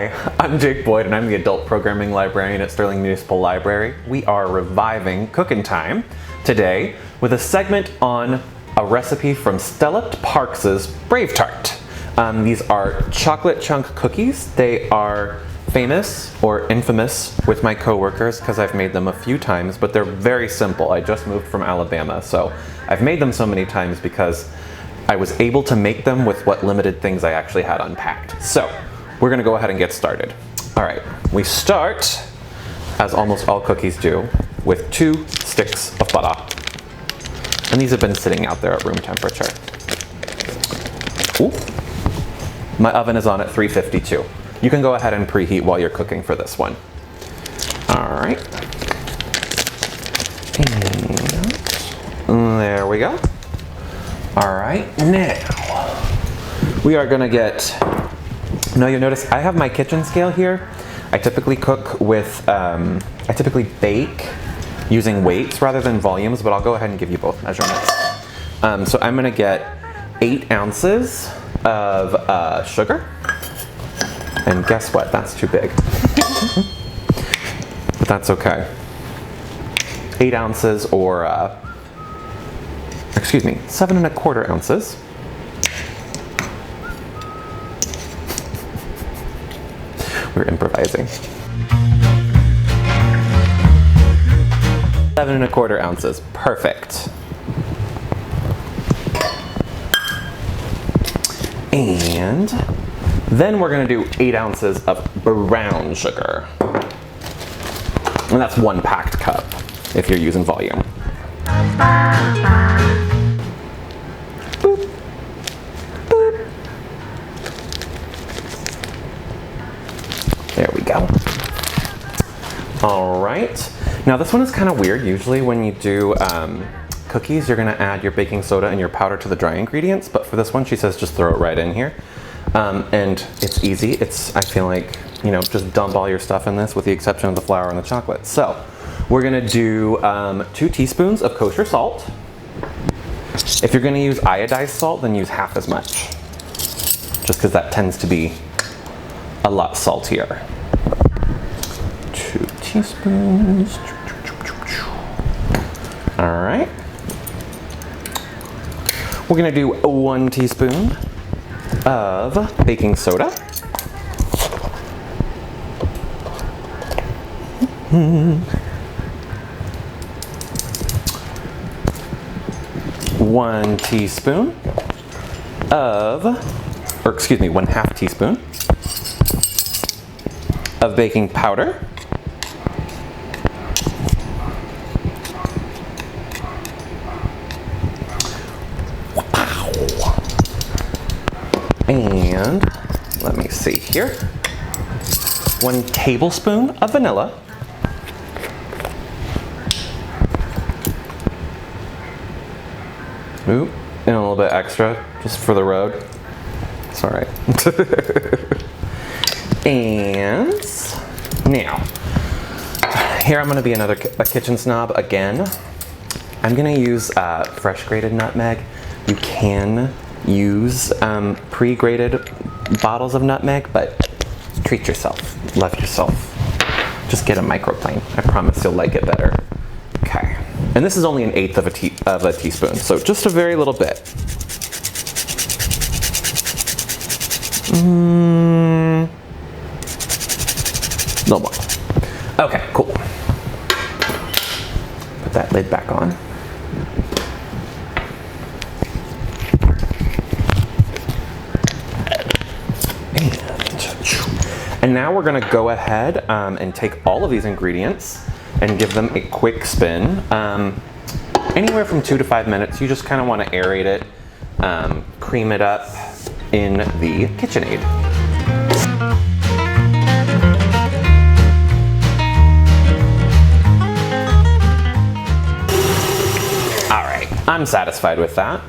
Hi, I'm Jake Boyd and I'm the Adult Programming Librarian at Sterling Municipal Library. We are reviving Cookin Time today with a segment on a recipe from Stella Parks' Bravetart. These are chocolate chunk cookies. They are famous or infamous with my coworkers because I've made them a few times, but they're very simple. I just moved from Alabama, so I've made them so many times because I was able to make them with what limited things I actually had unpacked. So we're gonna go ahead and get started. All right, we start, as almost all cookies do, with 2 sticks of butter. And these have been sitting out there at room temperature. Ooh. My oven is on at 352. You can go ahead and preheat while you're cooking for this one. All right. And there we go. All right, now we are gonna get, now you'll notice I have my kitchen scale here. I typically cook with, I typically bake using weights rather than volumes, but I'll go ahead and give you both measurements. So I'm gonna get 8 ounces of sugar. And guess what? That's too big. But that's okay. 8 ounces or, excuse me, 7 1/4 ounces. We're improvising. 7 1/4 ounces, perfect. And then we're gonna do 8 ounces of brown sugar. And that's 1 packed cup if you're using volume. Boop. Boop. There we go. All right. Now this one is kind of weird. Usually when you do cookies, you're gonna add your baking soda and your powder to the dry ingredients, but for this one, she says just throw it right in here. And it's easy. I feel like, you know, just dump all your stuff in this with the exception of the flour and the chocolate. So we're gonna do 2 teaspoons of kosher salt. If you're gonna use iodized salt, then use half as much, just because that tends to be a lot saltier. 2 teaspoons. All right. We're gonna do 1 teaspoon of baking soda. One teaspoon of, or excuse me, 1/2 teaspoon of baking powder. And let me see here. 1 tablespoon of vanilla. Ooh, and a little bit extra just for the road. It's all right. And now, here I'm gonna be a kitchen snob again. I'm gonna use fresh grated nutmeg. You can use pre-grated bottles of nutmeg, but treat yourself, love yourself. Just get a microplane. I promise you'll like it better. Okay, and this is only 1/8 of a teaspoon, so just a very little bit. No more. Okay, cool. Put that lid back on. And now we're gonna go ahead and take all of these ingredients and give them a quick spin. Anywhere from 2 to 5 minutes. You just kind of want to aerate it, cream it up in the KitchenAid. All right, I'm satisfied with that.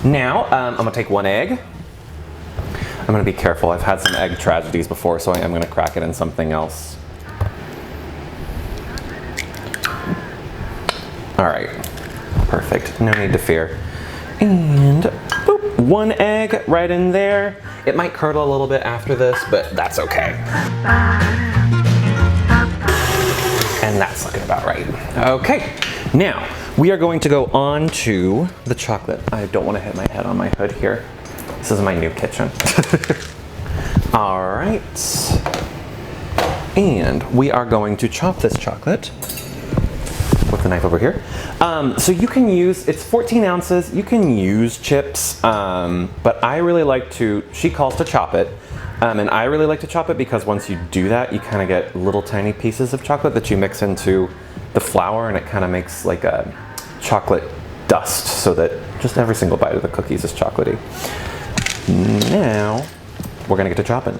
Now I'm gonna take 1 egg. I'm gonna be careful. I've had some egg tragedies before, so I am gonna crack it in something else. All right, perfect, no need to fear. And boop, 1 egg right in there. It might curdle a little bit after this, but that's okay. And that's looking about right. Okay, now we are going to go on to the chocolate. I don't want to hit my head on my hood here. This is my new kitchen. All right. And we are going to chop this chocolate with the knife over here. So you can use, it's 14 ounces, you can use chips, but I really like to, she calls to chop it, and I really like to chop it because once you do that, you kind of get little tiny pieces of chocolate that you mix into the flour, and it kind of makes like a chocolate dust so that just every single bite of the cookies is chocolatey. Now, we're gonna get to chopping.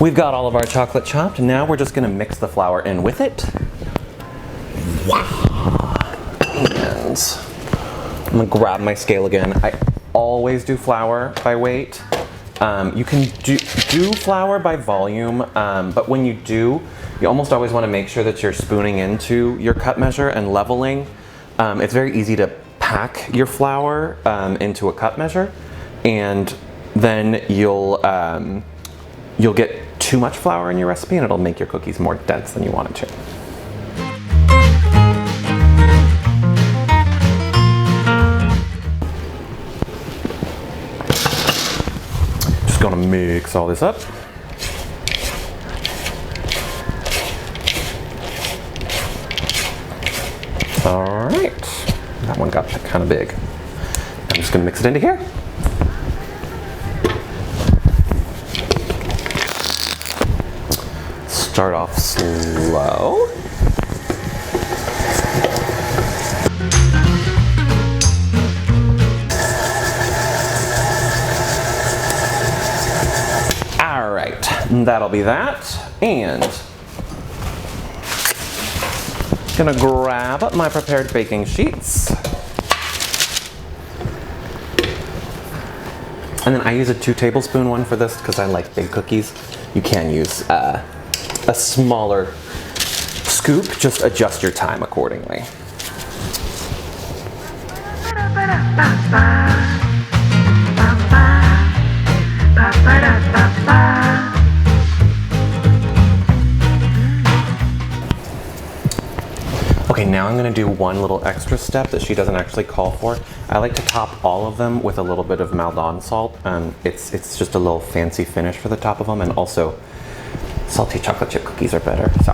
We've got all of our chocolate chopped. Now we're just gonna mix the flour in with it. Wow. And I'm gonna grab my scale again. I always do flour by weight. You can do flour by volume, but when you do, you almost always wanna make sure that you're spooning into your cup measure and leveling. It's very easy to pack your flour into a cup measure, and then you'll get too much flour in your recipe and it'll make your cookies more dense than you want it to. Just gonna mix all this up. All right, that one got kind of big. I'm just gonna mix it into here. Start off slow. All right, that'll be that. And gonna grab my prepared baking sheets. And then I use a 2 tablespoon one for this because I like big cookies. You can use a smaller scoop, just adjust your time accordingly. Okay, now I'm gonna do one little extra step that she doesn't actually call for. I like to top all of them with a little bit of Maldon salt. It's just a little fancy finish for the top of them, and also salty chocolate chip cookies are better, so.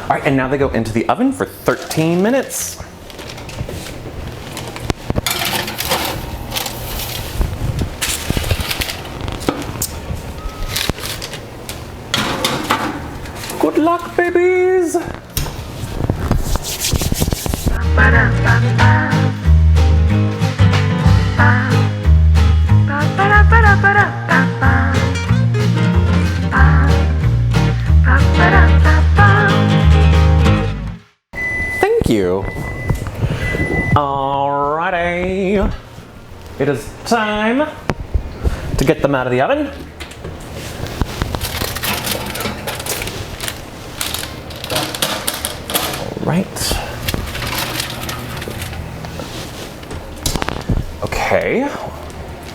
All right, and now they go into the oven for 13 minutes. Good luck, babies! Thank you. Alrighty. It is time to get them out of the oven. Right. Okay,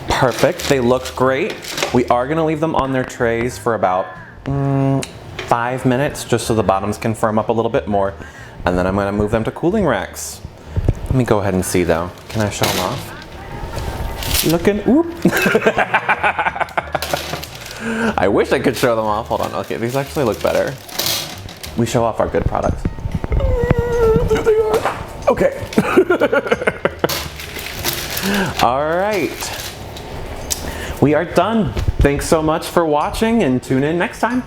perfect. They look great. We are gonna leave them on their trays for about 5 minutes, just so the bottoms can firm up a little bit more. And then I'm gonna move them to cooling racks. Let me go ahead and see though. Can I show them off? Looking, oop. I wish I could show them off. Hold on, okay, these actually look better. We show off our good products. There they are. Okay. All right. We are done. Thanks so much for watching, and tune in next time.